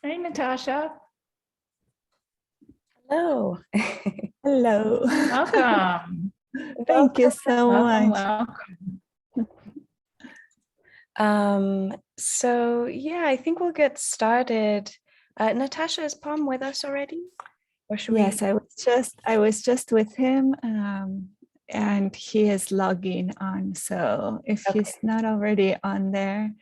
Hey, Natasha. Hello. Hello. Welcome. Thank you so Welcome, much. welcome. So yeah, I think we'll get started. Natasha, is Palm with us already? Or should Yes, we? I was just with him, and he is logging on. So if Okay, he's not already on there,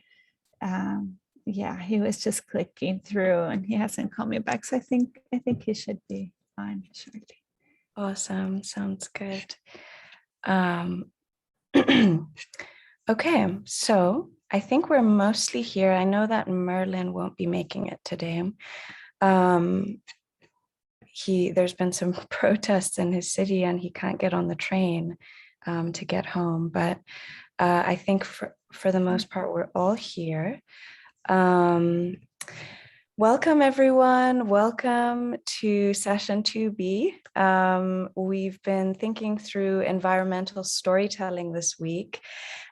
yeah, he was just clicking through and he hasn't called me back. So I think he should be on shortly. awesome. Sounds good. Um, okay, so I think we're mostly here. I know that Merlin won't be making it today. Um, there's been some protests in his city and he can't get on the train to get home. But I think for the most part, we're all here. Welcome, everyone. Welcome to session 2B. We've been thinking through environmental storytelling this week,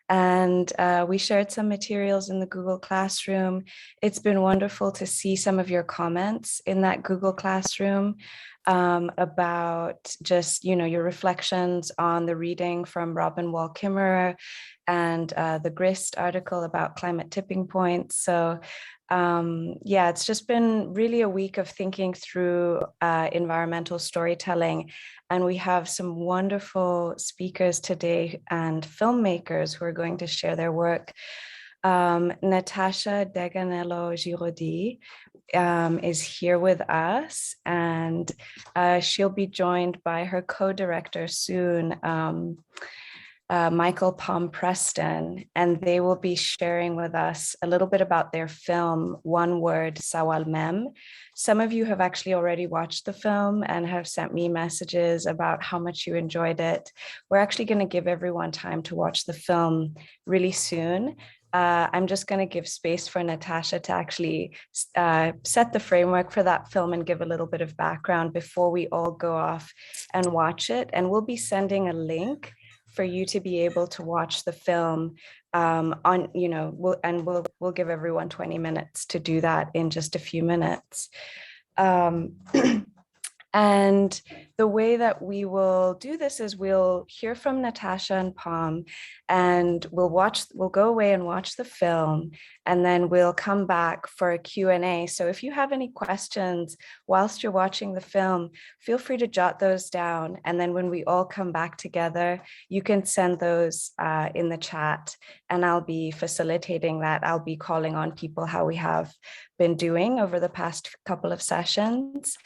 and we shared some materials in the Google Classroom. It's been wonderful to see some of your comments in that Google Classroom about just, your reflections on the reading from Robin Wall Kimmerer and the GRIST article about climate tipping points. So yeah, it's just been really a week of thinking through environmental storytelling. And we have some wonderful speakers today and filmmakers who are going to share their work. Natasha Giraudie is here with us, and she'll be joined by her co-director soon, Michael Palm Preston, and they will be sharing with us a little bit about their film, One Word, Sawal Mem. Some of you have actually already watched the film and have sent me messages about how much you enjoyed it. We're actually going to give everyone time to watch the film really soon. I'm just going to give space for Natasha to actually set the framework for that film and give a little bit of background before we all go off and watch it. And we'll be sending a link for you to be able to watch the film we'll give everyone 20 minutes to do that in just a few minutes. And the way that we will do this is we'll hear from Natasha and Palm, and we'll go away and watch the film, and then we'll come back for a Q&A. So if you have any questions whilst you're watching the film, feel free to jot those down. And then when we all come back together, you can send those in the chat, and I'll be facilitating that. I'll be calling on people how we have been doing over the past couple of sessions.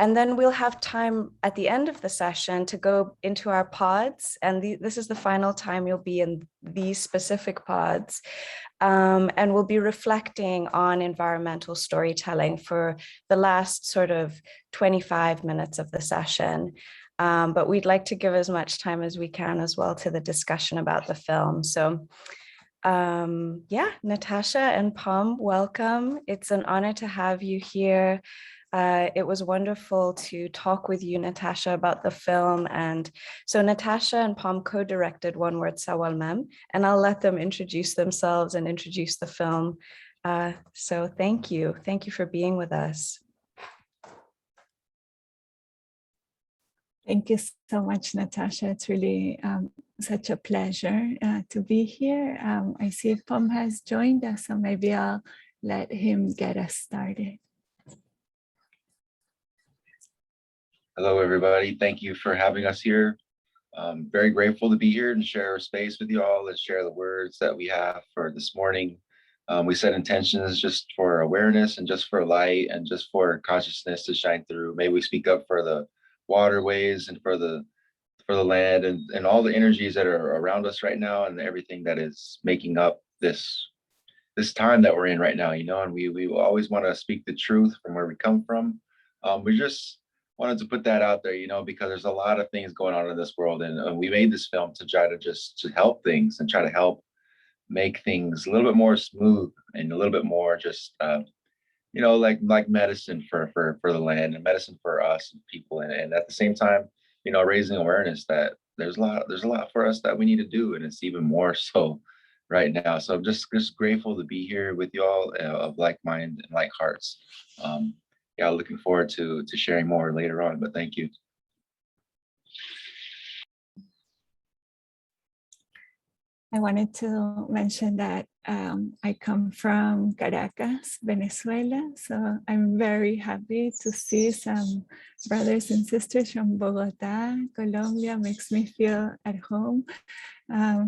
And then we'll have time at the end of the session to go into our pods. And this is the final time you'll be in these specific pods. And we'll be reflecting on environmental storytelling for the last sort of 25 minutes of the session. But we'd like to give as much time as we can as well to the discussion about the film. So yeah, Natasha and Palm, welcome. It's an honor to have you here. It was wonderful to talk with you, Natasha, about the film. And so Natasha and Palm co-directed One Word Sawal Mem, and I'll let them introduce themselves and introduce the film. So thank you. Thank you for being with us. Thank you so much, Natasha. It's really such a pleasure to be here. I see Pom has joined us, so maybe I'll let him get us started. Hello, everybody. Thank you for having us here. Very grateful to be here and share our space with you all and share the words that we have for this morning. We set intentions just for awareness and just for light and just for consciousness to shine through. May we speak up for the waterways and for the land and all the energies that are around us right now and everything that is making up this time that we're in right now, and we always want to speak the truth from where we come from. We just wanted to put that out there, because there's a lot of things going on in this world, and we made this film to try to help things and try to help make things a little bit more smooth and a little bit more just like medicine for the land and medicine for us people, and at the same time, raising awareness that there's a lot for us that we need to do, and it's even more so right now. So I'm just grateful to be here with y'all of like mind and like hearts. Yeah, looking forward to sharing more later on, but thank you. I wanted to mention that I come from Caracas, Venezuela. So I'm very happy to see some brothers and sisters from Bogota, Colombia. Makes me feel at home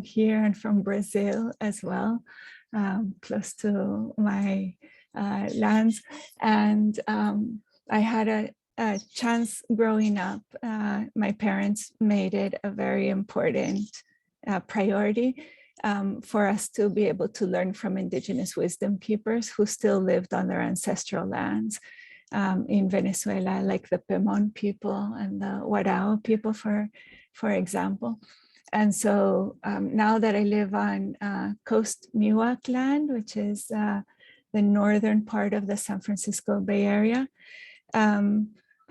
here, and from Brazil as well, close to my lands. And I had a chance growing up. My parents made it a very important priority for us to be able to learn from indigenous wisdom keepers who still lived on their ancestral lands in Venezuela, like the Pemon people and the Warao people, for example. And so now that I live on Coast Miwok land, which is the northern part of the San Francisco Bay Area,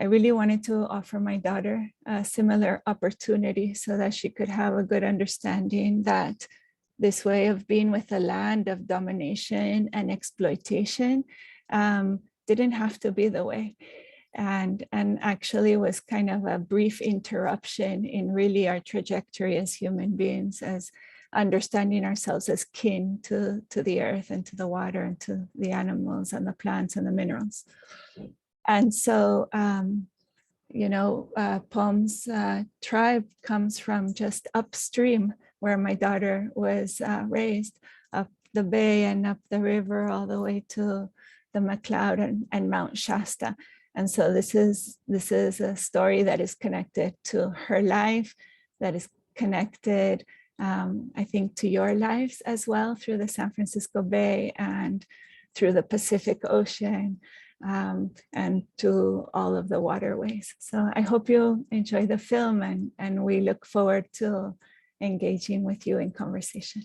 I really wanted to offer my daughter a similar opportunity so that she could have a good understanding that this way of being with the land of domination and exploitation didn't have to be the way. And actually was kind of a brief interruption in really our trajectory as human beings, as understanding ourselves as kin to the earth and to the water and to the animals and the plants and the minerals. And so, Pom's tribe comes from just upstream where my daughter was raised, up the bay and up the river all the way to the McLeod and Mount Shasta. And so this is a story that is connected to her life, that is connected, I think, to your lives as well, through the San Francisco Bay and through the Pacific Ocean, and to all of the waterways. So I hope you enjoy the film, and we look forward to engaging with you in conversation.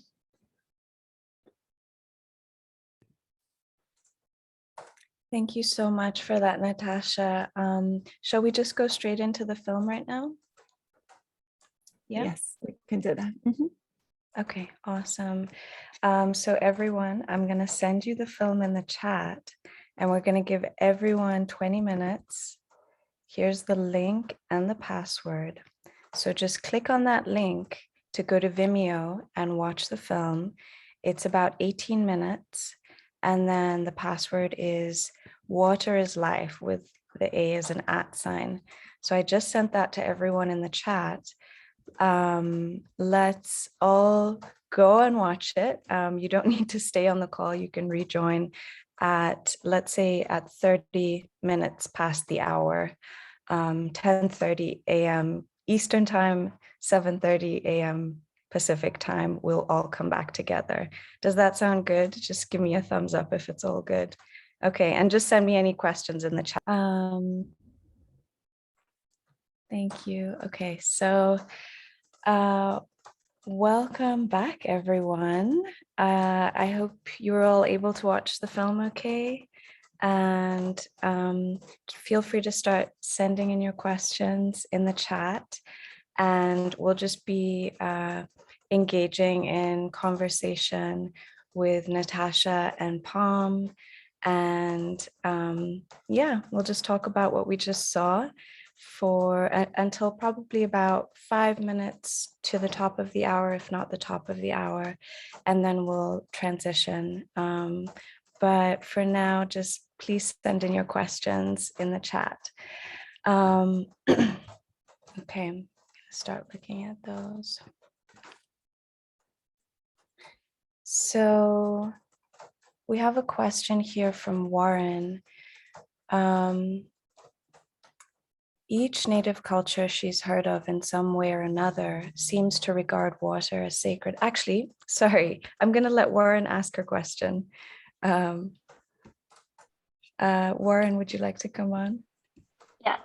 Thank you so much for that, Natasha. Shall we just go straight into the film right now? Yeah. Yes, we can do that. Okay, awesome. So everyone, I'm going to send you the film in the chat, and we're going to give everyone 20 minutes. Here's the link and the password. So just click on that link to go to Vimeo and watch the film. It's about 18 minutes. And then the password is water is life, with the A as an @ sign. So I just sent that to everyone in the chat. Let's all go and watch it. You don't need to stay on the call. You can rejoin at, let's say, at 30 minutes past the hour, 10:30 a.m. Eastern time, 7:30 a.m. Pacific time. We'll all come back together. Does that sound good? Just give me a thumbs up if it's all good. Okay, and just send me any questions in the chat. Thank you. Okay, so welcome back, everyone. I hope you're all able to watch the film okay. And feel free to start sending in your questions in the chat, and we'll just be engaging in conversation with Natasha and Pom. And yeah, we'll just talk about what we just saw for until probably about 5 minutes to the top of the hour, if not the top of the hour, and then we'll transition. But for now, just please send in your questions in the chat. Okay, I'm gonna start looking at those. So we have a question here from Warren. Each native culture she's heard of in some way or another seems to regard water as sacred. Actually, sorry, I'm gonna let Warren ask her question. Warren, would you like to come on? Yeah,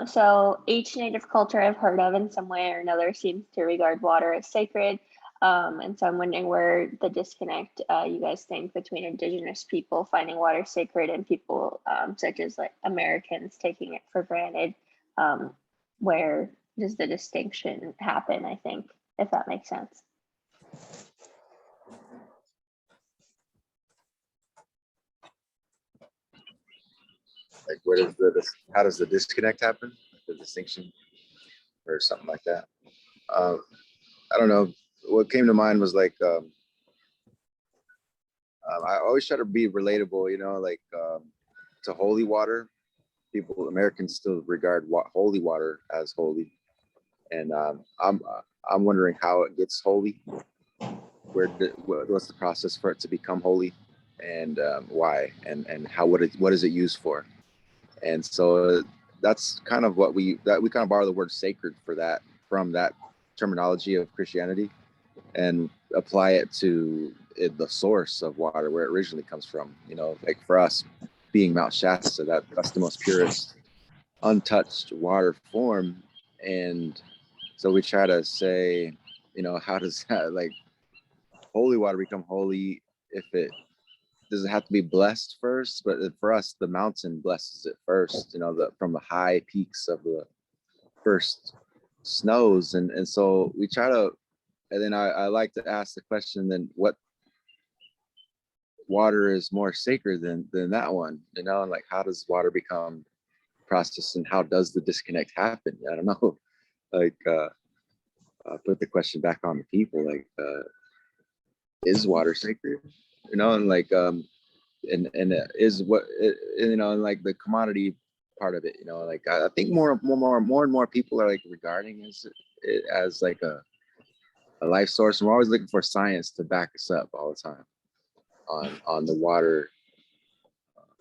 so each native culture I've heard of in some way or another seems to regard water as sacred. And so I'm wondering where the disconnect you guys think between indigenous people finding water sacred and people such as like Americans taking it for granted. Where does the distinction happen, I think, if that makes sense? Like, how does the disconnect happen? The distinction or something like that. I don't know. What came to mind was like, I always try to be relatable, like to holy water. Americans still regard holy water as holy. And I'm wondering how it gets holy. What's the process for it to become holy, and why, and what is it used for? And so that's kind of what we kind of borrow the word sacred for that from that terminology of Christianity, and apply it to the source of water, where it originally comes from. Like for us, being Mount Shasta, that's the most purest, untouched water form. And so we try to say, how does that, like, holy water become holy? If it doesn't have to be blessed first, but for us, the mountain blesses it first, from the high peaks of the first snows. And so we try to, and then I like to ask the question, then what water is more sacred than that one, and like, how does water become processed, and how does the disconnect happen? I don't know. Like, put the question back on the people, like, is water sacred? And like, and is what, and like the commodity part of it, like, I think more and more people are like regarding it as like a life source. And we're always looking for science to back us up all the time on the water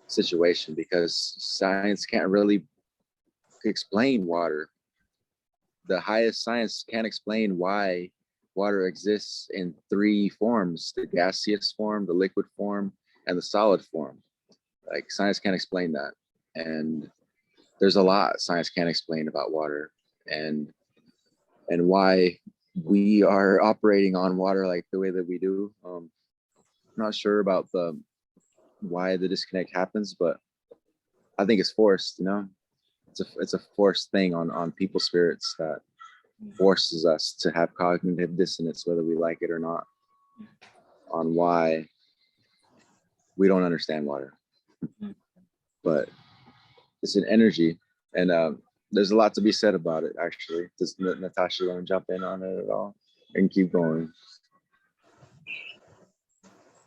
situation, because science can't really explain water. The highest science can't explain why water exists in three forms: the gaseous form, the liquid form, and the solid form. Like, science can't explain that. And there's a lot science can't explain about water, and why we are operating on water like the way that we do. I'm not sure about why the disconnect happens, but I think it's forced. It's a forced thing on people's spirits that forces us to have cognitive dissonance, whether we like it or not, on why we don't understand water. But it's an energy, and there's a lot to be said about it, actually. Does Natasha want to jump in on it at all and keep going?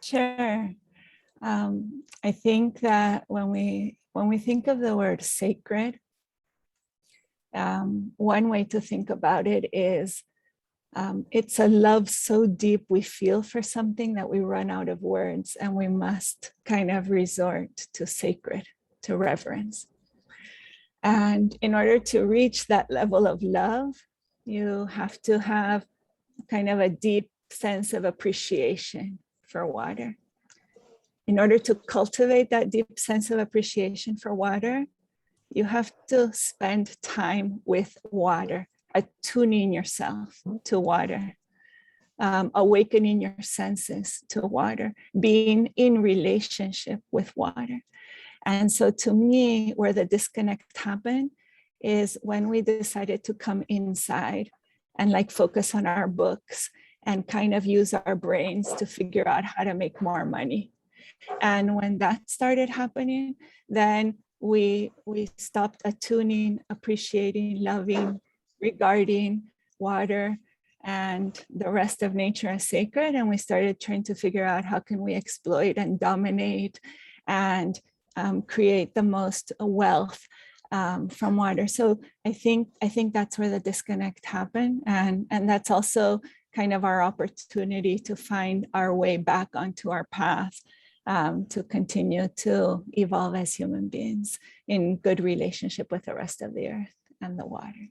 Sure. I think that when we think of the word sacred, one way to think about it is it's a love so deep we feel for something that we run out of words, and we must kind of resort to sacred, to reverence. And in order to reach that level of love, you have to have kind of a deep sense of appreciation for water. In order to cultivate that deep sense of appreciation for water, you have to spend time with water, attuning yourself to water, awakening your senses to water, being in relationship with water. And so to me, where the disconnect happened is when we decided to come inside and like focus on our books and kind of use our brains to figure out how to make more money. And when that started happening, then we stopped attuning, appreciating, loving, regarding water and the rest of nature as sacred. And we started trying to figure out how can we exploit and dominate and create the most wealth from water. So I think that's where the disconnect happened. And that's also kind of our opportunity to find our way back onto our path, to continue to evolve as human beings in good relationship with the rest of the earth and the waters.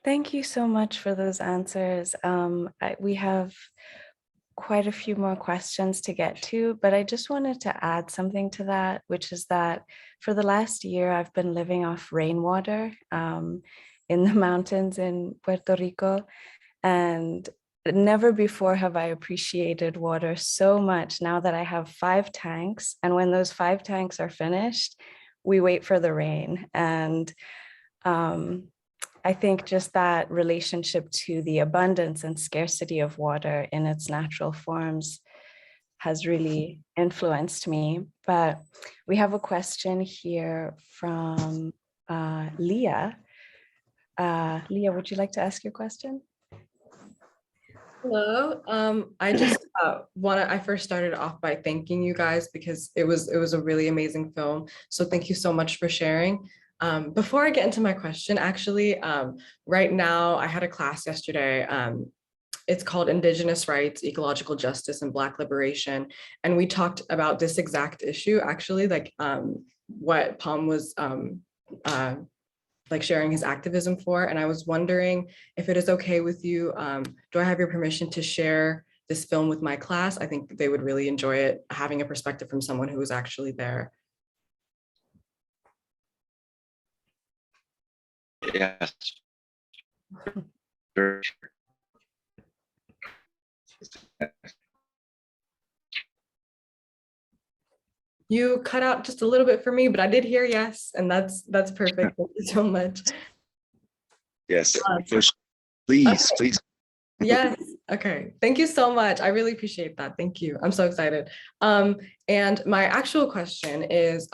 Thank you so much for those answers. We have quite a few more questions to get to, but I just wanted to add something to that, which is that for the last year, I've been living off rainwater in the mountains in Puerto Rico. And never before have I appreciated water so much now that I have 5 tanks. And when those 5 tanks are finished, we wait for the rain. And I think just that relationship to the abundance and scarcity of water in its natural forms has really influenced me. But we have a question here from Leah. Leah, would you like to ask your question? Hello. I just I first started off by thanking you guys because it was a really amazing film. So thank you so much for sharing. Before I get into my question, actually, right now I had a class yesterday. It's called Indigenous Rights, Ecological Justice, and Black Liberation. And we talked about this exact issue, actually, like what Palm was like sharing his activism for. And I was wondering if it is okay with you, do I have your permission to share this film with my class? I think they would really enjoy it, having a perspective from someone who was actually there. Yes. Sure. You cut out just a little bit for me, but I did hear yes, and that's perfect. Thank you so much. Yes, please, Okay. please. Yes. Okay. Thank you so much. I really appreciate that. Thank you. I'm so excited. And my actual question is,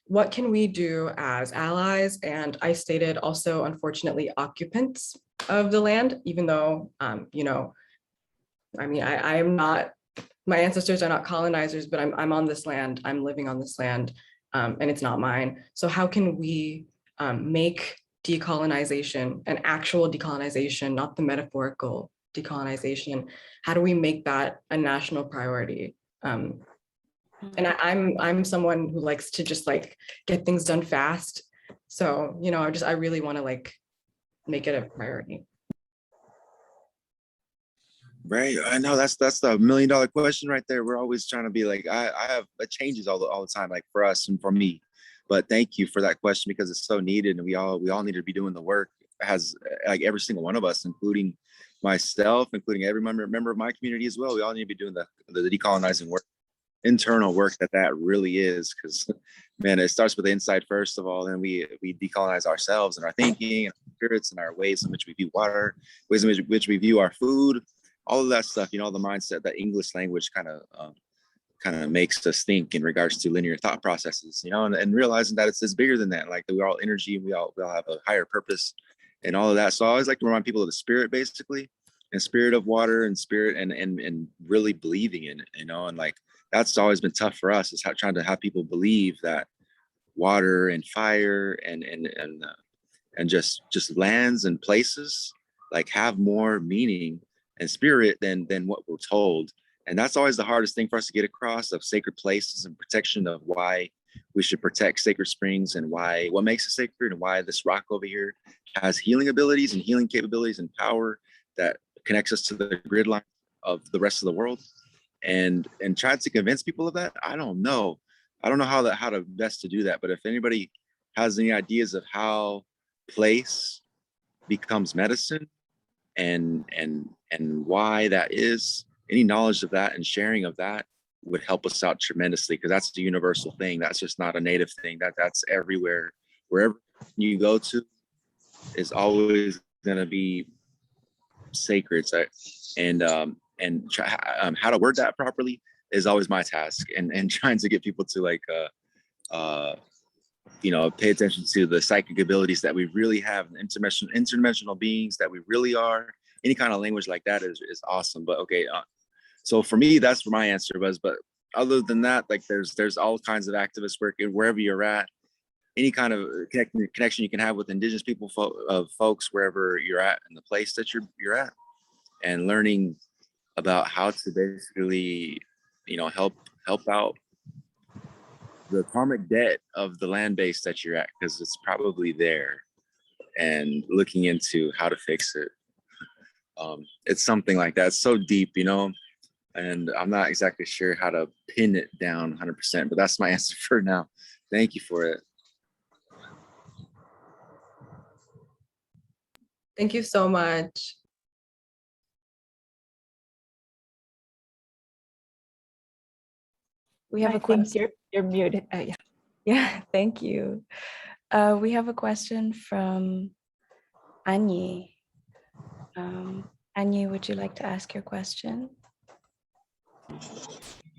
what can we do as allies? And I stated also, unfortunately, occupants of the land, even though, you know, I mean, I am not, my ancestors are not colonizers, but I'm on this land. I'm living on this land, and it's not mine. So how can we make decolonization, an actual decolonization, not the metaphorical decolonization? How do we make that a national priority? And I'm someone who likes to just like get things done fast. So, you know, I really want to like make it a priority. Right. I know that's the $1 million question right there. We're always trying to be like, I have it changes all the time, like for us and for me. But thank you for that question because it's so needed, and we all need to be doing the work as like every single one of us, including myself, including every member of my community as well. We all need to be doing the decolonizing work, internal work that really is, because man, it starts with the inside first of all, and we decolonize ourselves and our thinking and our spirits and our ways in which we view water, ways in which we view our food, all of that stuff. You know, the mindset that English language kind of makes us think in regards to linear thought processes, you know, and realizing that it's bigger than that, like that we're all energy, we all have a higher purpose and all of that. So I always like to remind people of the spirit, basically, and spirit of water and spirit and really believing in it, you know, and like that's always been tough for us, is trying to have people believe that water and fire and just lands and places like have more meaning and spirit than what we're told. And that's always the hardest thing for us to get across, of sacred places and protection, of why we should protect sacred springs and what makes it sacred, and why this rock over here has healing abilities and healing capabilities and power that connects us to the grid line of the rest of the world. And try to convince people of that. I don't know how to best to do that. But if anybody has any ideas of how place becomes medicine and why that is, any knowledge of that and sharing of that would help us out tremendously, because that's the universal thing. That's just not a native thing. That's everywhere. Wherever you go to is always going to be sacred. So, and how to word that properly is always my task, and trying to get people to like you know, pay attention to the psychic abilities that we really have, interdimensional beings that we really are. Any kind of language like that is awesome. But okay, so for me, that's where my answer was. But other than that, like there's all kinds of activist work wherever you're at, any kind of connection you can have with indigenous people, folks, wherever you're at in the place that you're at, and learning about how to basically, you know, help out the karmic debt of the land base that you're at, because it's probably there, and looking into how to fix it. It's something like that. It's so deep, you know, and I'm not exactly sure how to pin it down 100%, but that's my answer for now. Thank you for it. Thank you so much. We have I a question. think you're muted. Yeah. Yeah, thank you. We have a question from Anyi. Anyi, would you like to ask your question?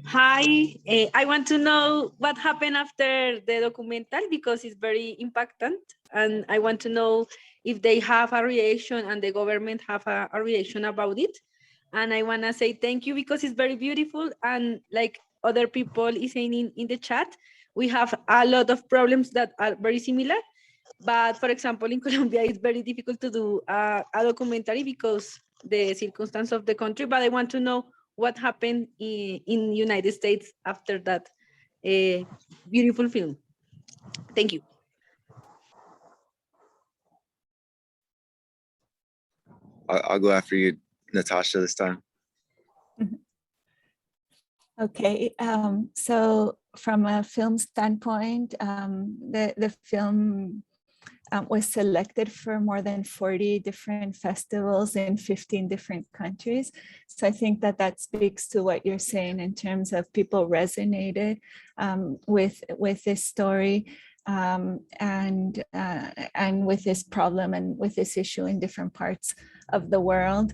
Hi, I want to know what happened after the documental because it's very impactant, and I want to know if they have a reaction and the government have a reaction about it. And I want to say thank you because it's very beautiful, and like other people is saying in the chat, we have a lot of problems that are very similar. But for example, in Colombia, it's very difficult to do a documentary because the circumstance of the country. But I want to know what happened in United States after that beautiful film. Thank you. I'll go after you, Natasha, this time. Okay, so from a film standpoint, the film was selected for more than 40 different festivals in 15 different countries. So I think that that speaks to what you're saying in terms of people resonated with this story and with this problem and with this issue in different parts of the world.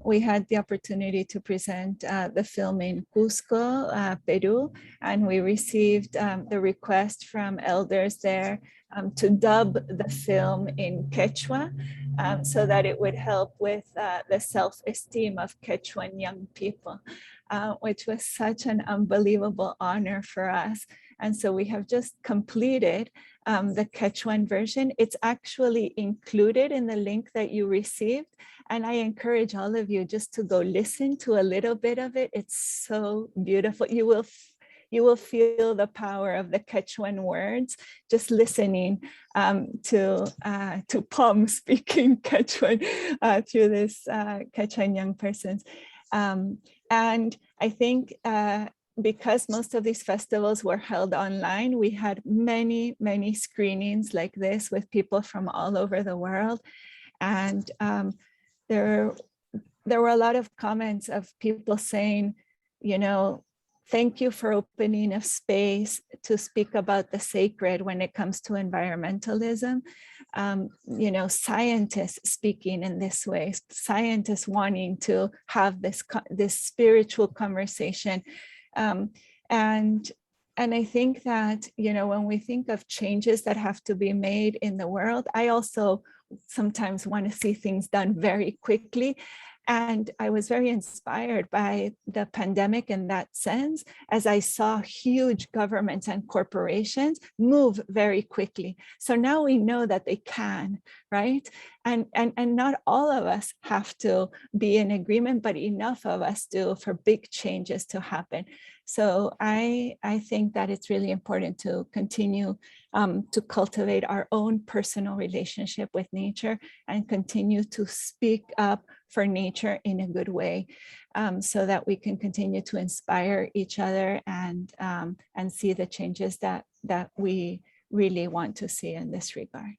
We had the opportunity to present the film in Cusco, Peru, and we received the request from elders there to dub the film in Quechua so that it would help with the self-esteem of Quechuan young people, which was such an unbelievable honor for us. And so we have just completed the Quechuan version. It's actually included in the link that you received. And I encourage all of you just to go listen to a little bit of it. It's so beautiful. You will feel the power of the Quechuan words just listening to Pom speaking Quechuan through this Quechuan young persons. And I think because most of these festivals were held online, we had many, many screenings like this with people from all over the world. And there were a lot of comments of people saying, you know, thank you for opening a space to speak about the sacred when it comes to environmentalism. You know, scientists speaking in this way, scientists wanting to have this spiritual conversation. And I think that, you know, when we think of changes that have to be made in the world, I also sometimes want to see things done very quickly. And I was very inspired by the pandemic in that sense, as I saw huge governments and corporations move very quickly. So now we know that they can, right? And not all of us have to be in agreement, but enough of us do for big changes to happen. So I think that it's really important to continue to cultivate our own personal relationship with nature and continue to speak up for nature in a good way, so that we can continue to inspire each other and see the changes that we really want to see in this regard.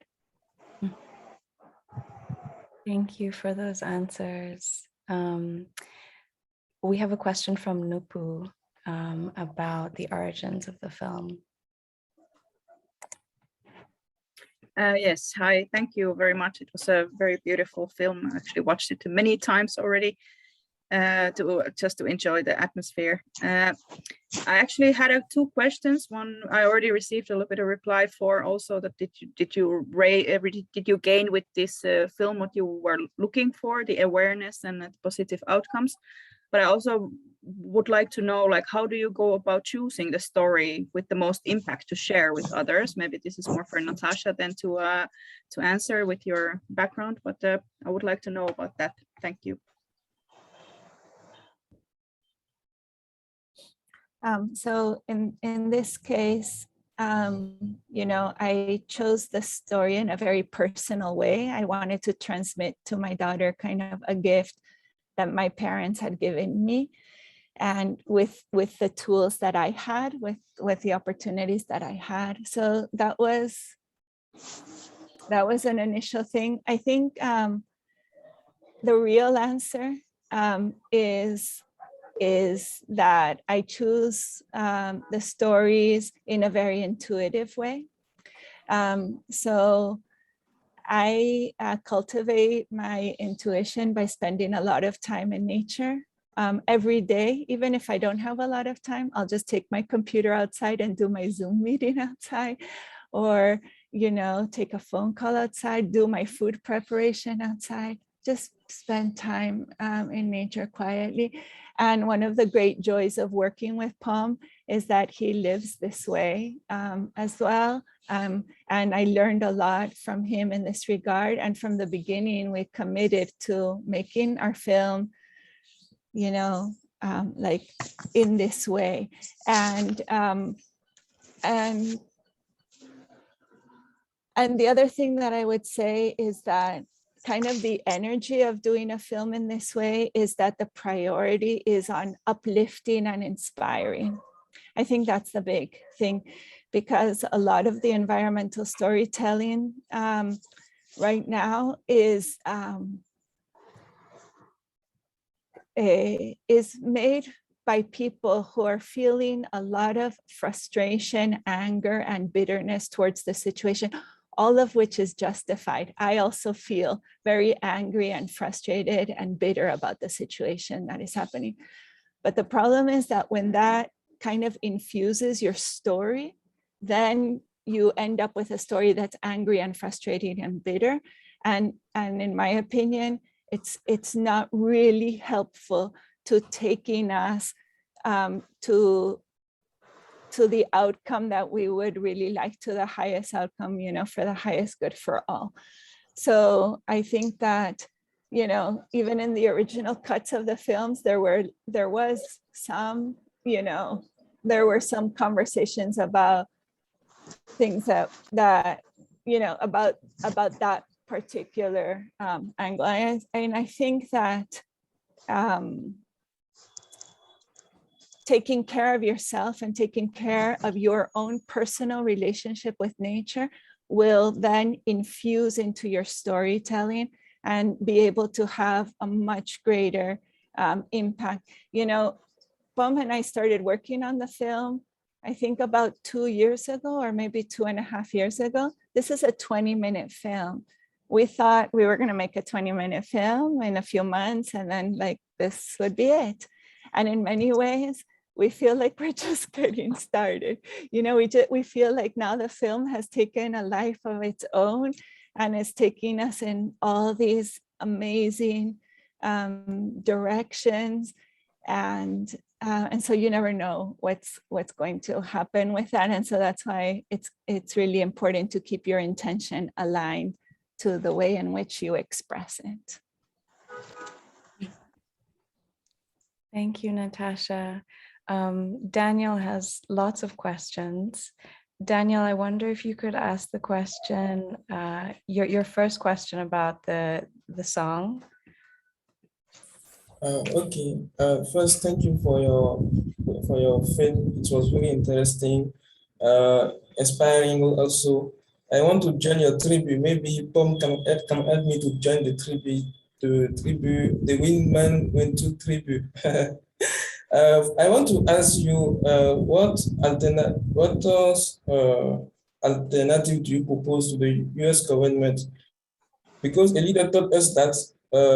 Thank you for those answers. We have a question from Nupu about the origins of the film. Yes, hi, thank you very much. It was a very beautiful film. I actually watched it many times already to enjoy the atmosphere. I actually had two questions. One I already received a little bit of reply for. Also, that did you gain with this film what you were looking for, the awareness and the positive outcomes? But I also would like to know, like, how do you go about choosing the story with the most impact to share with others? Maybe this is more for Natasha than to answer with your background, but I would like to know about that. Thank you. So in this case, you know, I chose the story in a very personal way. I wanted to transmit to my daughter kind of a gift that my parents had given me, and with the tools that I had, with the opportunities that I had. So that was an initial thing. I think the real answer is that I choose the stories in a very intuitive way. So I cultivate my intuition by spending a lot of time in nature. every day, even if I don't have a lot of time, I'll just take my computer outside and do my Zoom meeting outside, or, you know, take a phone call outside, do my food preparation outside, just spend time in nature quietly. And one of the great joys of working with Palm is that he lives this way as well. And I learned a lot from him in this regard. And from the beginning, we committed to making our film, you know, like in this way. And the other thing that I would say is that kind of the energy of doing a film in this way is that the priority is on uplifting and inspiring. I think that's the big thing, because a lot of the environmental storytelling right now is made by people who are feeling a lot of frustration, anger, and bitterness towards the situation, all of which is justified. I also feel very angry and frustrated and bitter about the situation that is happening. But the problem is that when that kind of infuses your story, then you end up with a story that's angry and frustrating and bitter. And in my opinion, it's not really helpful to taking us to the outcome that we would really like, to the highest outcome, you know, for the highest good for all. So I think that, you know, even in the original cuts of the films, there was some, you know, there were some conversations about things that you know, about that particular angle. And I think that taking care of yourself and taking care of your own personal relationship with nature will then infuse into your storytelling and be able to have a much greater impact. You know, Pom and I started working on the film, I think about 2 years ago, or maybe 2.5 years ago. This is a 20-minute film. We thought we were going to make a 20-minute film in a few months, and then like this would be it. And in many ways, we feel like we're just getting started. You know, we feel like now the film has taken a life of its own and is taking us in all these amazing directions. And so you never know what's going to happen with that. And so that's why it's really important to keep your intention aligned to the way in which you express it. Thank you, Natasha. Daniel has lots of questions. Daniel, I wonder if you could ask the question, your first question about the song. Okay. First, thank you for your film. It was really interesting, inspiring also. I want to join your tribute. Maybe Pom can help me to join the tribute. The Windman went to tribute. I want to ask you, what alternative do you propose to the U.S. government? Because a leader taught us that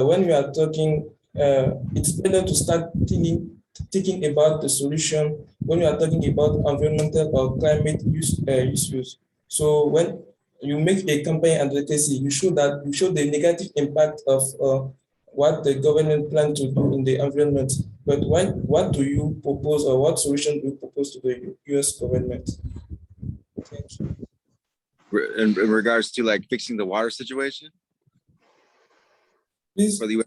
when we are talking, it's better to start thinking about the solution when we are talking about environmental or climate issues. So when you make a campaign advocacy, you show the negative impact of what the government plan to do in the environment. But what do you propose, or what solution do you propose to the U.S. government? Thank you. In regards to like fixing the water situation? Please. For the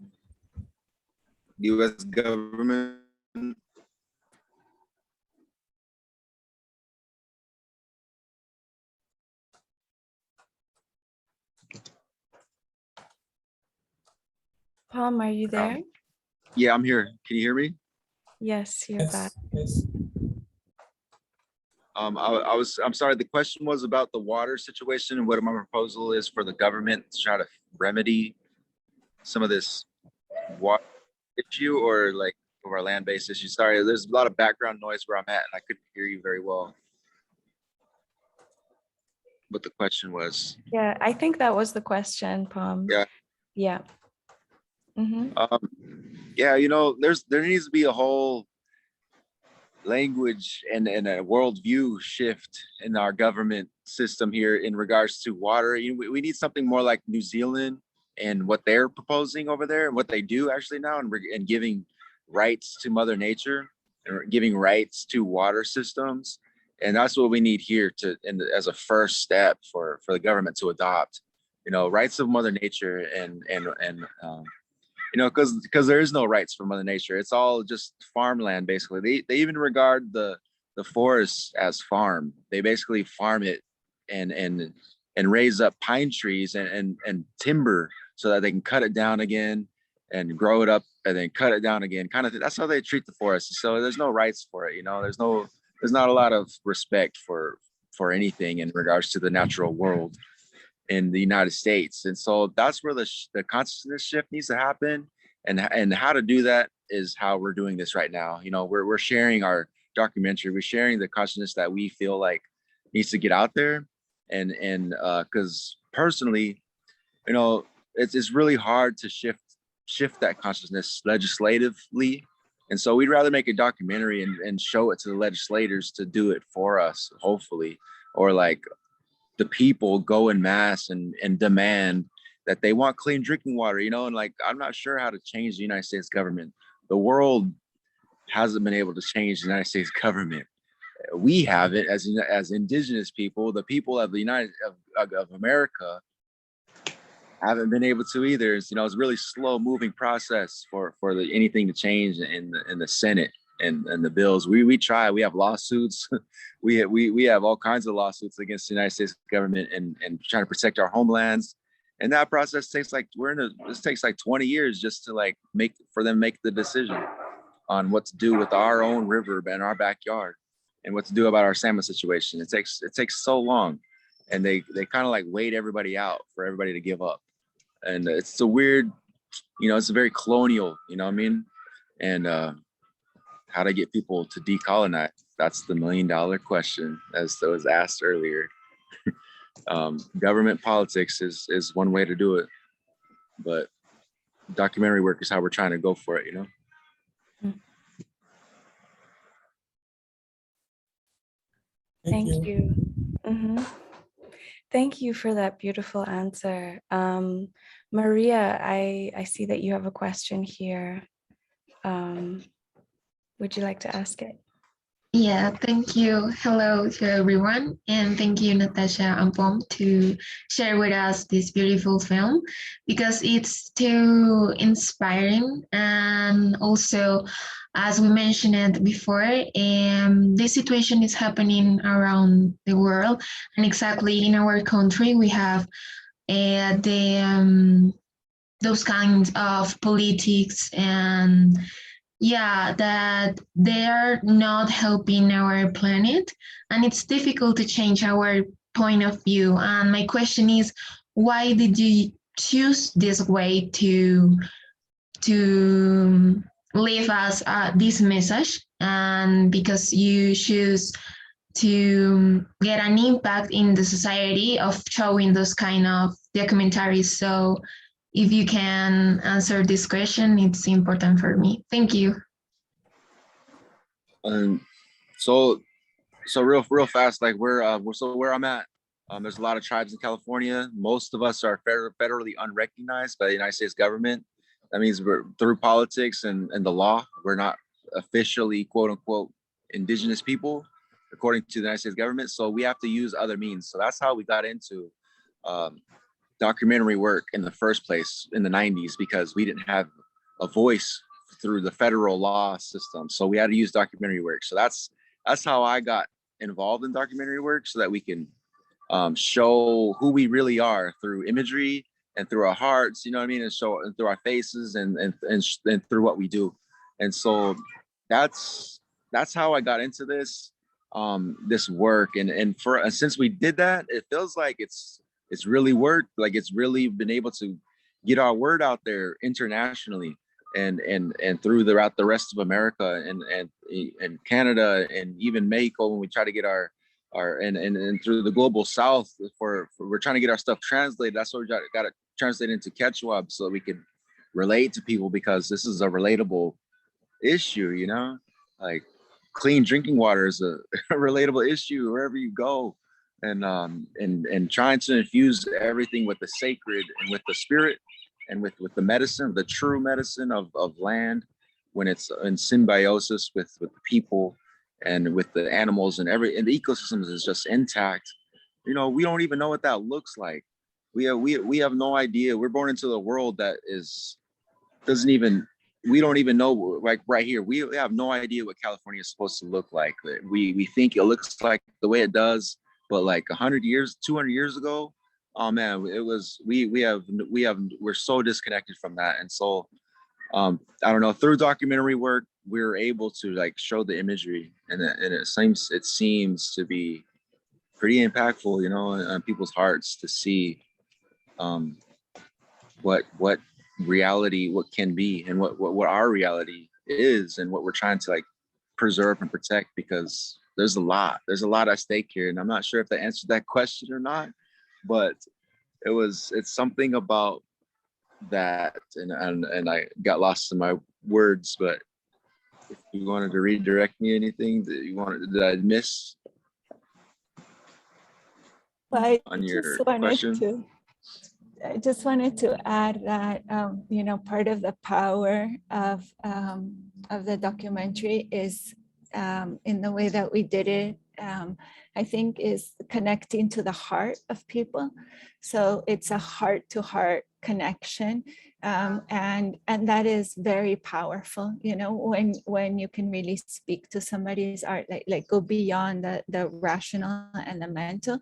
U.S. government? Pom, are you there? Yeah, I'm here. Can you hear me? Yes, you're back. Yes. I'm sorry, the question was about the water situation and what my proposal is for the government to try to remedy some of this water issue, or like of our land-based issue. Sorry, there's a lot of background noise where I'm at and I couldn't hear you very well. What the question was. Yeah, I think that was the question, Pom. Yeah. Yeah. Mhm. Yeah, there needs to be a whole language and a worldview shift in our government system here in regards to water. We need something more like New Zealand and what they're proposing over there and what they do actually now, and giving rights to Mother Nature and giving rights to water systems. And that's what we need here as a first step for the government to adopt, rights of Mother Nature and because there is no rights for Mother Nature. It's all just farmland, basically. They even regard the forest as farm. They basically farm it and raise up pine trees and timber so that they can cut it down again and grow it up and then cut it down again. Kind of that's how they treat the forest. So there's no rights for it. There's not a lot of respect for anything in regards to the natural world in the United States. And so that's where the consciousness shift needs to happen. And how to do that is how we're doing this right now. We're sharing our documentary, we're sharing the consciousness that we feel like needs to get out there. And because personally, it's really hard to shift that consciousness legislatively. And so we'd rather make a documentary and show it to the legislators to do it for us, hopefully, or like the people go in mass and demand that they want clean drinking water, and like, I'm not sure how to change the United States government. The world hasn't been able to change the United States government. We have it as indigenous people, the people of the of America haven't been able to either. It's a really slow moving process for anything to change in the Senate. And the bills, we try. We have lawsuits. we have all kinds of lawsuits against the United States government and trying to protect our homelands. And that process takes this takes like 20 years just to make the decision on what to do with our own river and our backyard and what to do about our salmon situation. It takes so long, and they kind of wait everybody out for everybody to give up. And it's a weird, it's a very colonial, what I mean? And how to get people to decolonize. That's the $1 million question, as was asked earlier. Government politics is one way to do it, but documentary work is how we're trying to go for it, Thank you. Mhm. Thank you for that beautiful answer. Maria, I see that you have a question here. Would you like to ask it? Yeah, thank you. Hello to everyone. And thank you, Natasha and Pom, to share with us this beautiful film, because it's too inspiring. And also, as we mentioned it before, this situation is happening around the world. And exactly in our country, we have those kinds of politics and that they're not helping our planet, and it's difficult to change our point of view. And my question is, why did you choose this way to leave us this message? And because you choose to get an impact in the society of showing those kind of documentaries. So if you can answer this question, it's important for me. Thank you. So real fast, where I'm at, there's a lot of tribes in California. Most of us are federally unrecognized by the United States government. That means we're through politics and the law, we're not officially quote unquote indigenous people according to the United States government. So we have to use other means. So that's how we got into documentary work in the first place in the 90s, because we didn't have a voice through the federal law system. So we had to use documentary work. So that's how I got involved in documentary work, so that we can show who we really are through imagery and through our hearts, you know what I mean? And through our faces and through what we do. And so that's how I got into this work. And since we did that, it feels like it's really worked. Like it's really been able to get our word out there internationally and throughout the rest of America and Canada and even Mexico, when we try to get our and through the global South for we're trying to get our stuff translated. That's why we got to translate into Quechua so that we could relate to people because this is a relatable issue, you know, like clean drinking water is a relatable issue wherever you go. And trying to infuse everything with the sacred and with the spirit and with the medicine, the true medicine of land, when it's in symbiosis with the people and with the animals and the ecosystems is just intact. You know, we don't even know what that looks like. We have no idea. We're born into a world that we don't even know, like right here, we have no idea what California is supposed to look like. We think it looks like the way it does, but like 100 years, 200 years ago, oh man, it was, we're so disconnected from that. And so, I don't know, through documentary work, we're able to like show the imagery, and it seems to be pretty impactful, you know, on people's hearts to see what reality, what can be, and what our reality is, and what we're trying to like preserve and protect, because there's a lot at stake here. And I'm not sure if that answered that question or not, but it's something about that, and I got lost in my words. But if you wanted to redirect me, anything that you wanted that I miss on your question? I just wanted to add that, you know, part of the power of the documentary is in the way that we did it, I think is connecting to the heart of people. So it's a heart-to-heart connection. And that is very powerful, you know, when you can really speak to somebody's art, like go beyond the rational and the mental.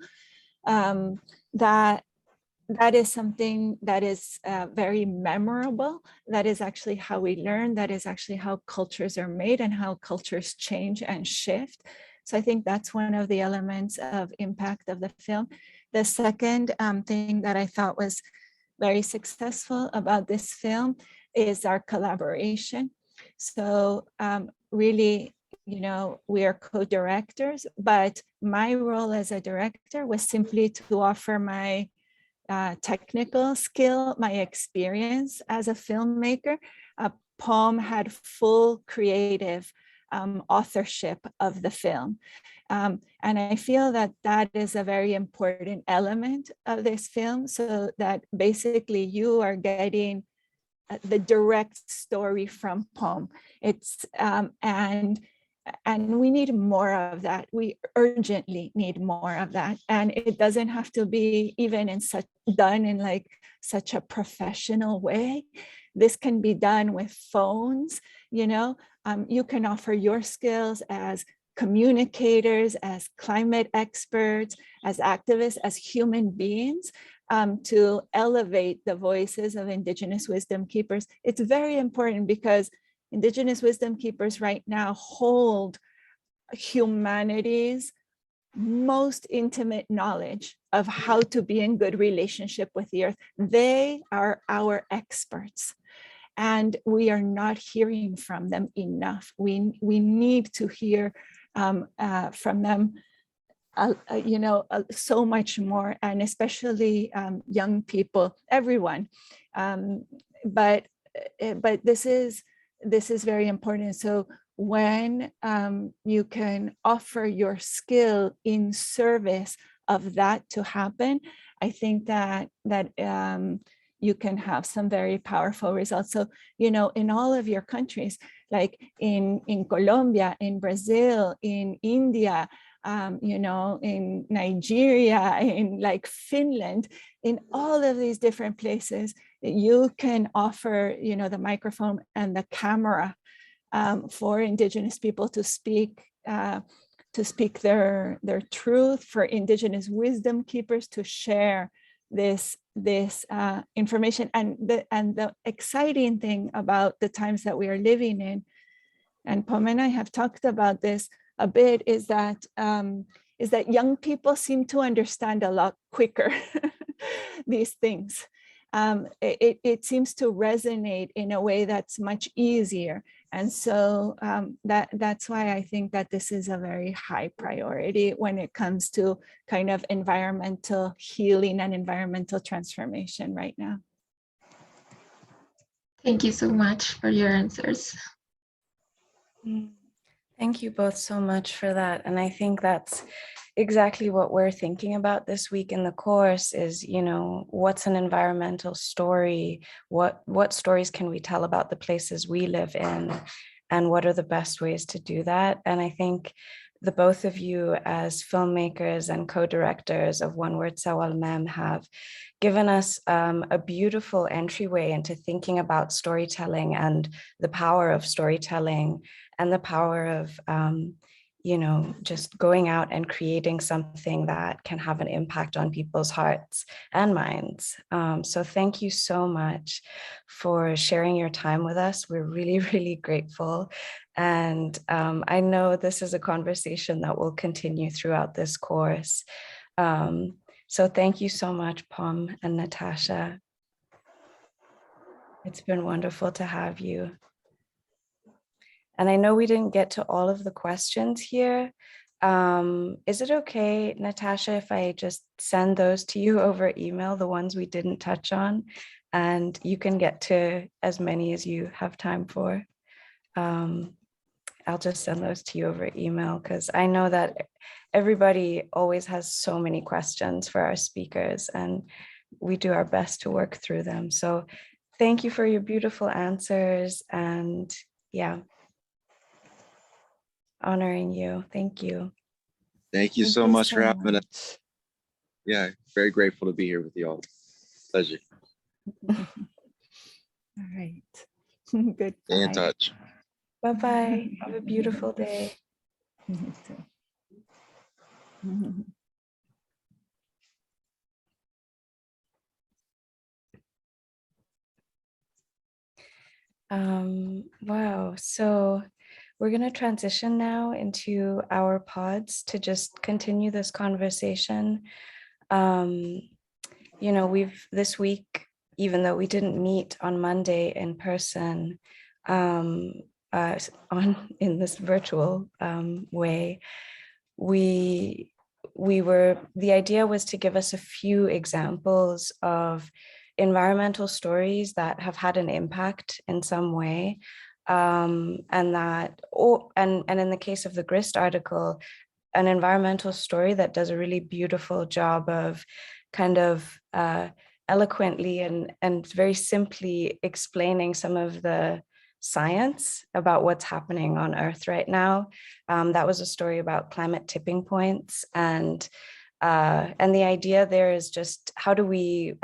That is something that is very memorable. That is actually how we learn. That is actually how cultures are made and how cultures change and shift. So I think that's one of the elements of impact of the film. The second thing that I thought was very successful about this film is our collaboration. So really, you know, we are co-directors, but my role as a director was simply to offer my technical skill, my experience as a filmmaker. Pom had full creative authorship of the film. And I feel that that is a very important element of this film, so that basically you are getting the direct story from Pom. It's and we need more of that. We urgently need more of that. And it doesn't have to be even done in like such a professional way. This can be done with phones, you know. You can offer your skills as communicators, as climate experts, as activists, as human beings, to elevate the voices of Indigenous wisdom keepers. It's very important because Indigenous wisdom keepers right now hold humanity's most intimate knowledge of how to be in good relationship with the earth. They are our experts, and we are not hearing from them enough. We need to hear from them, you know, so much more, and especially young people, everyone. But this is very important. So when you can offer your skill in service of that to happen, I think that you can have some very powerful results. So, you know, in all of your countries, like in Colombia, in Brazil, in India, you know, in Nigeria, in like Finland, in all of these different places, you can offer, you know, the microphone and the camera for Indigenous people to speak their truth, for Indigenous wisdom keepers to share this information. And the exciting thing about the times that we are living in, and Pom and I have talked about this a bit, is that young people seem to understand a lot quicker these things. It seems to resonate in a way that's much easier. And so that's why I think that this is a very high priority when it comes to kind of environmental healing and environmental transformation right now. Thank you so much for your answers. Thank you both so much for that. And I think that's exactly what we're thinking about this week in the course is, you know, what's an environmental story? What stories can we tell about the places we live in? And what are the best ways to do that? And I think the both of you as filmmakers and co-directors of One Word Sawal Mem have given us a beautiful entryway into thinking about storytelling and the power of storytelling and the power of, you know, just going out and creating something that can have an impact on people's hearts and minds. So thank you so much for sharing your time with us. We're really, really grateful. And I know this is a conversation that will continue throughout this course. So thank you so much, Pom and Natasha. It's been wonderful to have you. And I know we didn't get to all of the questions here. Is it okay, Natasha, if I just send those to you over email, the ones we didn't touch on, and you can get to as many as you have time for? I'll just send those to you over email because I know that everybody always has so many questions for our speakers and we do our best to work through them. So thank you for your beautiful answers and yeah, honoring you. Thank you. Thank you Thank so you much so for having us. much. Yeah, very grateful to be here with you all. Pleasure. All right. Stay in Goodbye. touch. Bye-bye. Have a beautiful day. You too. Wow. So we're going to transition now into our pods to just continue this conversation. You know, this week, even though we didn't meet on Monday in person, in this virtual way, the idea was to give us a few examples of environmental stories that have had an impact in some way. And in the case of the Grist article, an environmental story that does a really beautiful job of kind of eloquently and very simply explaining some of the science about what's happening on Earth right now. That was a story about climate tipping points, and the idea there is just how do we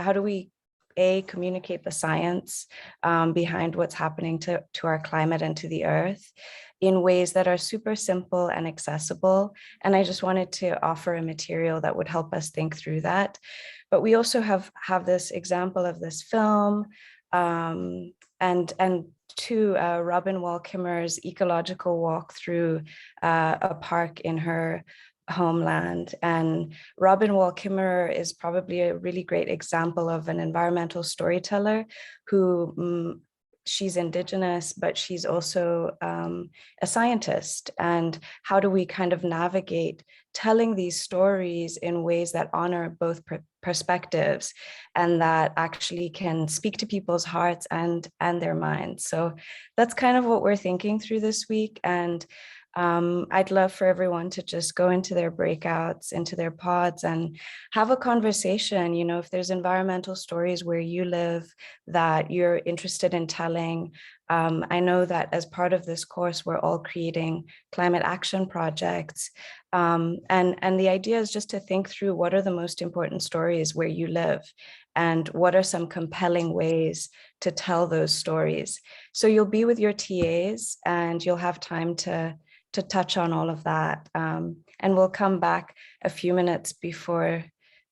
communicate the science behind what's happening to our climate and to the Earth in ways that are super simple and accessible. And I just wanted to offer a material that would help us think through that. But we also have this example of this film and to Robin Wall Kimmerer's ecological walk through a park in her homeland. And Robin Wall Kimmerer is probably a really great example of an environmental storyteller who she's Indigenous, but she's also a scientist. And how do we kind of navigate telling these stories in ways that honor both perspectives and that actually can speak to people's hearts and their minds? So that's kind of what we're thinking through this week. And I'd love for everyone to just go into their breakouts, into their pods and have a conversation. You know, if there's environmental stories where you live that you're interested in telling. I know that as part of this course, we're all creating climate action projects. And the idea is just to think through what are the most important stories where you live and what are some compelling ways to tell those stories. So you'll be with your TAs and you'll have time to touch on all of that. And we'll come back a few minutes before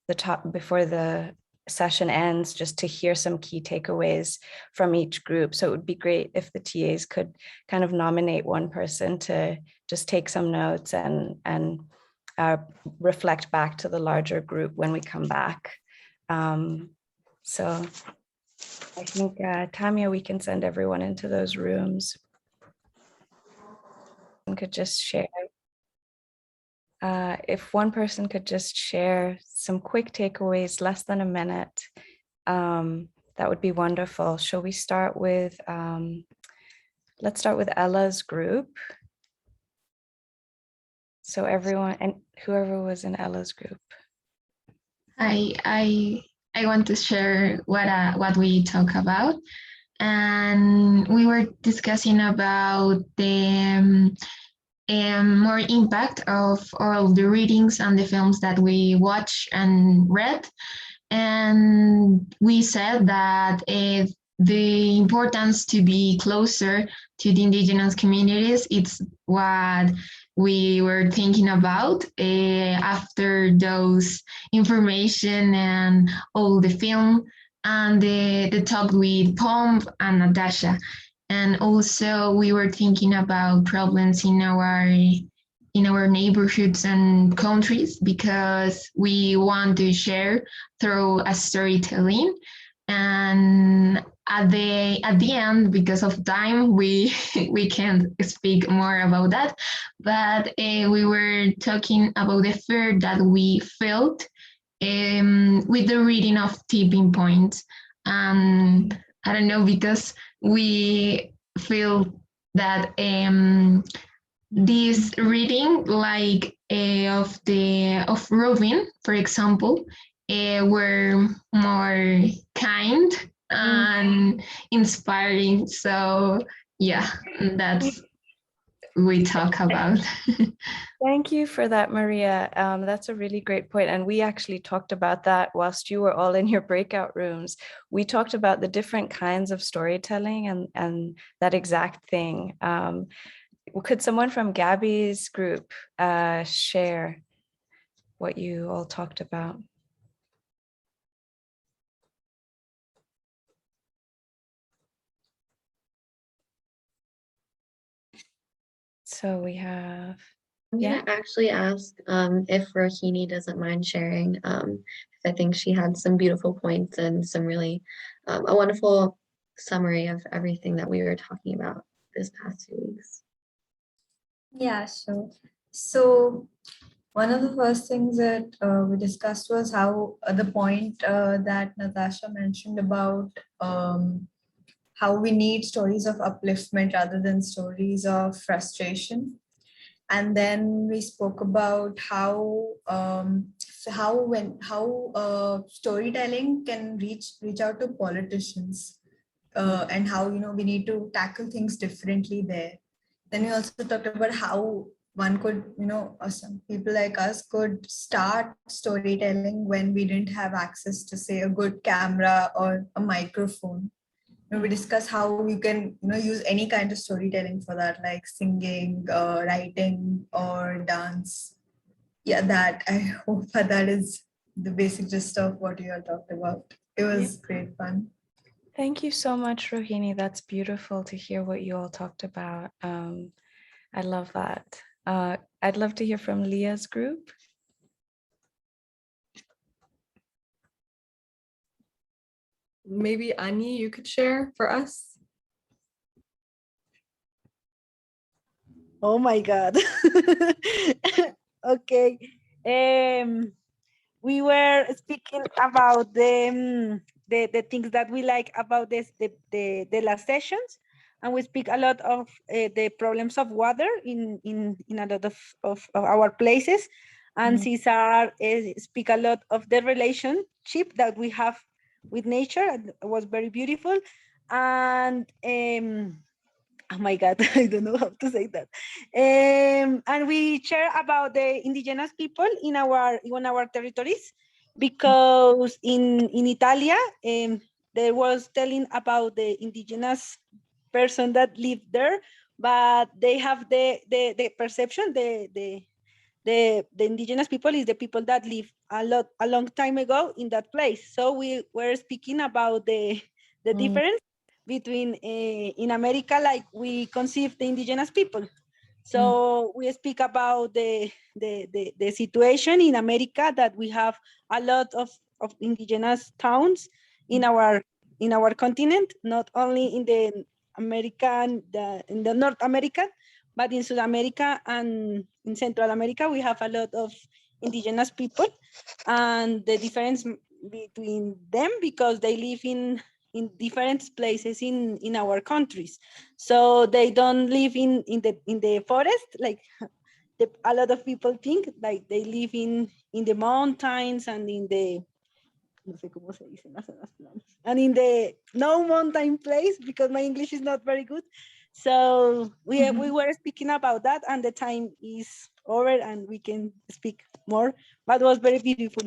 the session ends just to hear some key takeaways from each group. So it would be great if the TAs could kind of nominate one person to just take some notes and reflect back to the larger group when we come back. So I think, Tamia, we can send everyone into those rooms. Could just share. If one person could just share some quick takeaways, less than a minute, That would be wonderful. Shall we start with, let's start with Ella's group. So everyone, and whoever was in Ella's group. I want to share what we talk about, and we were discussing about the more impact of all the readings and the films that we watch and read, and we said that the importance to be closer to the indigenous communities, it's what we were thinking about after those information and all the film and the talk with Pom and Natasha. And also we were thinking about problems in our neighborhoods and countries, because we want to share through a storytelling. And at the end, because of time, we can't speak more about that, but we were talking about the fear that we felt with the reading of Tipping Point. I don't know, because we feel that this reading, like of Robin, for example, were more kind and inspiring. So yeah, that's we talk about. Thank you for that, Maria. That's a really great point. And we actually talked about that whilst you were all in your breakout rooms. We talked about the different kinds of storytelling and that exact thing. Could someone from Gabby's group share what you all talked about? So we have, I'm gonna actually ask if Rohini doesn't mind sharing. I think she had some beautiful points and some really a wonderful summary of everything that we were talking about this past 2 weeks. Yeah, sure. So one of the first things that we discussed was how the point that Natasha mentioned about how we need stories of upliftment rather than stories of frustration. And then we spoke about how storytelling can reach out to politicians and how we need to tackle things differently there. Then we also talked about how one could, some people like us could start storytelling when we didn't have access to, say, a good camera or a microphone. We discuss how we can, use any kind of storytelling for that, like singing, writing, or dance. Yeah, that I hope that is the basic gist of what you all talked about. It was great fun. Thank you so much, Rohini. That's beautiful to hear what you all talked about. I love that. I'd love to hear from Leah's group. Maybe Annie, you could share for us. Oh my God. Okay. We were speaking about the things that we like about the last sessions, and we speak a lot of the problems of water in a lot of our places. And Cesar speak a lot of the relationship that we have with nature, and it was very beautiful. And oh my God, I don't know how to say that. And we share about the indigenous people in our territories, because in Italia, there was telling about the indigenous person that lived there, but they have the perception, the indigenous people is the people that live a long time ago in that place. So we were speaking about the difference between in America, like we conceive the indigenous people. So we speak about the situation in America, that we have a lot of indigenous towns in our continent, not only in the in the North America, but in South America and in Central America, we have a lot of indigenous people, and the difference between them, because they live in in different places in our countries. So they don't live in the forest like a lot of people think, like they live in the mountains and in the no sé cómo se dice las zonas planas, and in the no mountain place, because my English is not very good. So we were speaking about that, and the time is over and we can speak more, but it was very beautiful.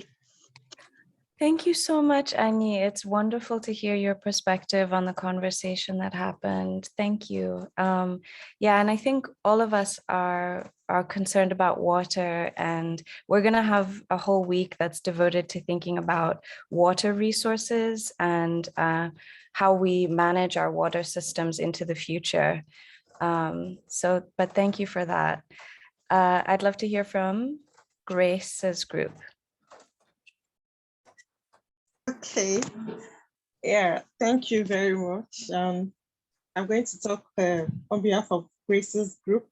Thank you so much, Annie. It's wonderful to hear your perspective on the conversation that happened. Thank you. Yeah, and I think all of us are concerned about water, and we're going to have a whole week that's devoted to thinking about water resources and how we manage our water systems into the future. But thank you for that. I'd love to hear from Grace's group. Okay. Yeah, thank you very much. I'm going to talk on behalf of Grace's group.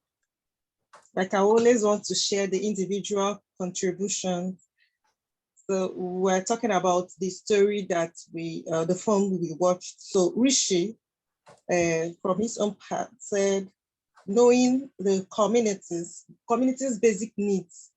Like I always want to share the individual contributions. So we're talking about the story that the film we watched. So Rishi, from his own part, said, knowing the community's basic needs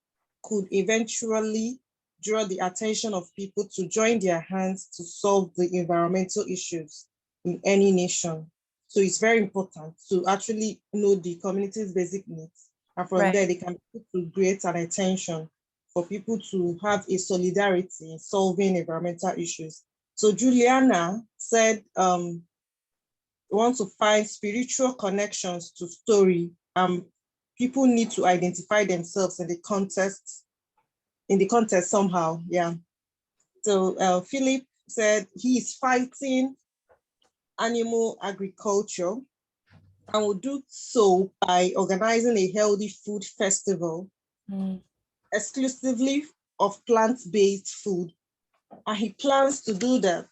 could eventually draw the attention of people to join their hands to solve the environmental issues in any nation. So it's very important to actually know the community's basic needs. And from there, they can be to create an attention for people to have a solidarity in solving environmental issues. So Juliana said, want to find spiritual connections to story. People need to identify themselves in the context somehow, yeah. So Philip said he is fighting animal agriculture and will do so by organizing a healthy food festival exclusively of plant-based food. And he plans to do that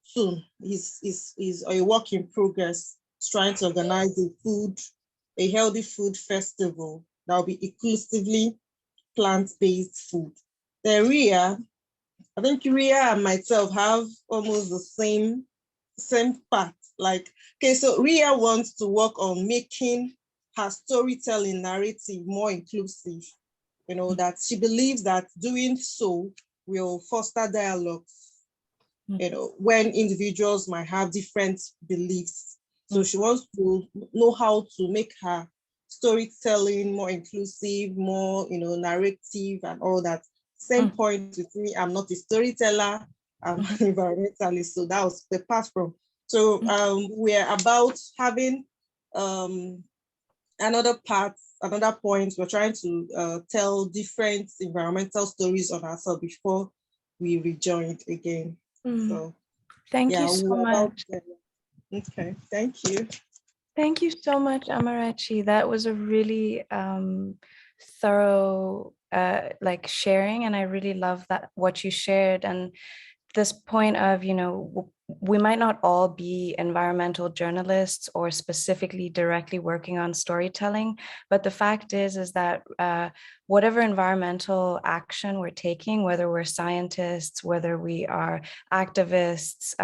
soon. He's a work in progress. He's trying to organize a healthy food festival that will be exclusively plant-based food. Then Ria, I think Ria and myself have almost the same path. Like, okay, so Ria wants to work on making her storytelling narrative more inclusive. You know, that she believes that doing so will foster dialogues, you know, when individuals might have different beliefs. So she wants to know how to make her storytelling more inclusive, more, you know, narrative and all that. Same point with me, I'm not a storyteller, I'm an environmentalist, so that was the path from. So we're about having another point, we're trying to tell different environmental stories on ourselves before we rejoined again. So thank you so much. Okay, thank you. Thank you so much, Amarachi. That was a really thorough like sharing, and I really love that what you shared, and this point of, you know, we might not all be environmental journalists or specifically directly working on storytelling, but the fact is that whatever environmental action we're taking, whether we're scientists, whether we are activists,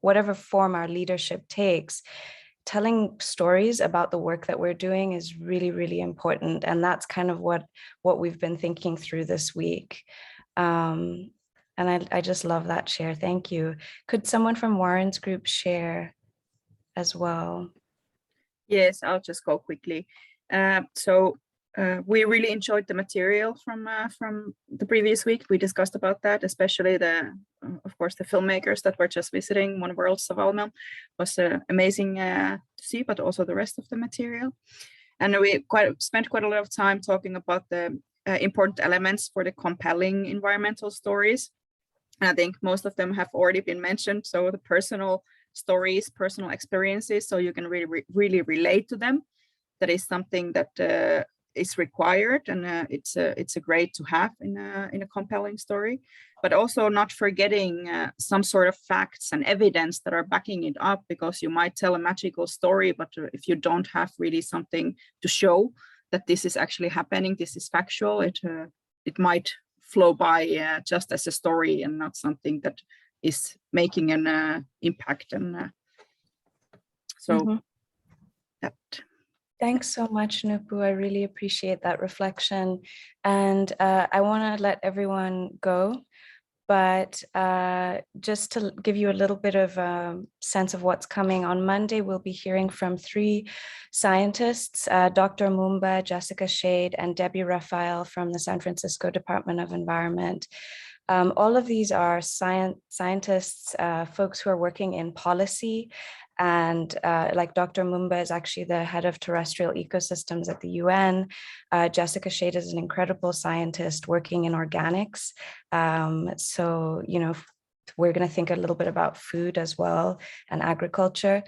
whatever form our leadership takes, telling stories about the work that we're doing is really, really important. And that's kind of what we've been thinking through this week. And I just love that share. Thank you. Could someone from Warren's group share as well? Yes, I'll just go quickly. We really enjoyed the material from the previous week. We discussed about that, especially of course, the filmmakers that were just visiting One World Savalmel was amazing to see, but also the rest of the material. And we spent quite a lot of time talking about the important elements for the compelling environmental stories. And I think most of them have already been mentioned. So the personal stories, personal experiences, so you can really relate to them. That is something that is required, and it's a great to have in a compelling story. But also not forgetting some sort of facts and evidence that are backing it up, because you might tell a magical story, but if you don't have really something to show that this is actually happening, this is factual, it might flow by just as a story and not something that is making an impact. And so that. Thanks so much, Nupu. I really appreciate that reflection. And I want to let everyone go, but just to give you a little bit of a sense of what's coming, on Monday, we'll be hearing from 3 scientists, Dr. Mumba, Jessica Shade, and Debbie Raphael from the San Francisco Department of Environment. All of these are scientists, folks who are working in policy, and like Dr. Mumba is actually the head of terrestrial ecosystems at the UN. Jessica Shade is an incredible scientist working in organics. So, you know, we're going to think a little bit about food as well and agriculture.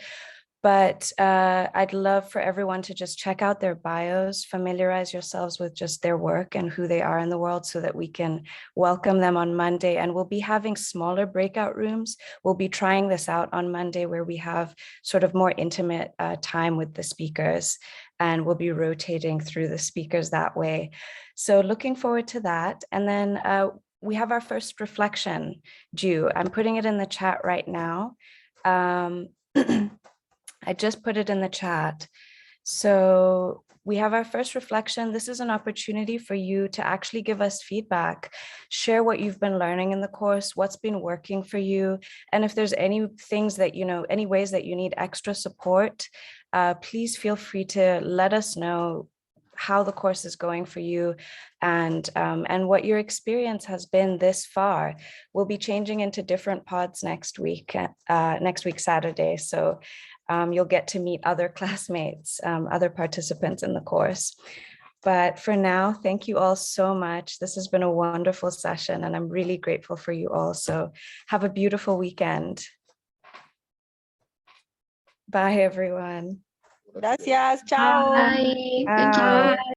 But I'd love for everyone to just check out their bios, familiarize yourselves with just their work and who they are in the world so that we can welcome them on Monday. And we'll be having smaller breakout rooms. We'll be trying this out on Monday where we have sort of more intimate time with the speakers, and we'll be rotating through the speakers that way. So looking forward to that. And then we have our first reflection due. I'm putting it in the chat right now. I just put it in the chat. So we have our first reflection. This is an opportunity for you to actually give us feedback, share what you've been learning in the course, what's been working for you. And if there's any things that, you know, any ways that you need extra support, please feel free to let us know how the course is going for you and what your experience has been this far. We'll be changing into different pods next week Saturday. So you'll get to meet other classmates, other participants in the course. But for now, thank you all so much. This has been a wonderful session and I'm really grateful for you all. So have a beautiful weekend. Bye, everyone. Gracias. Ciao. Bye. Thank you. Bye.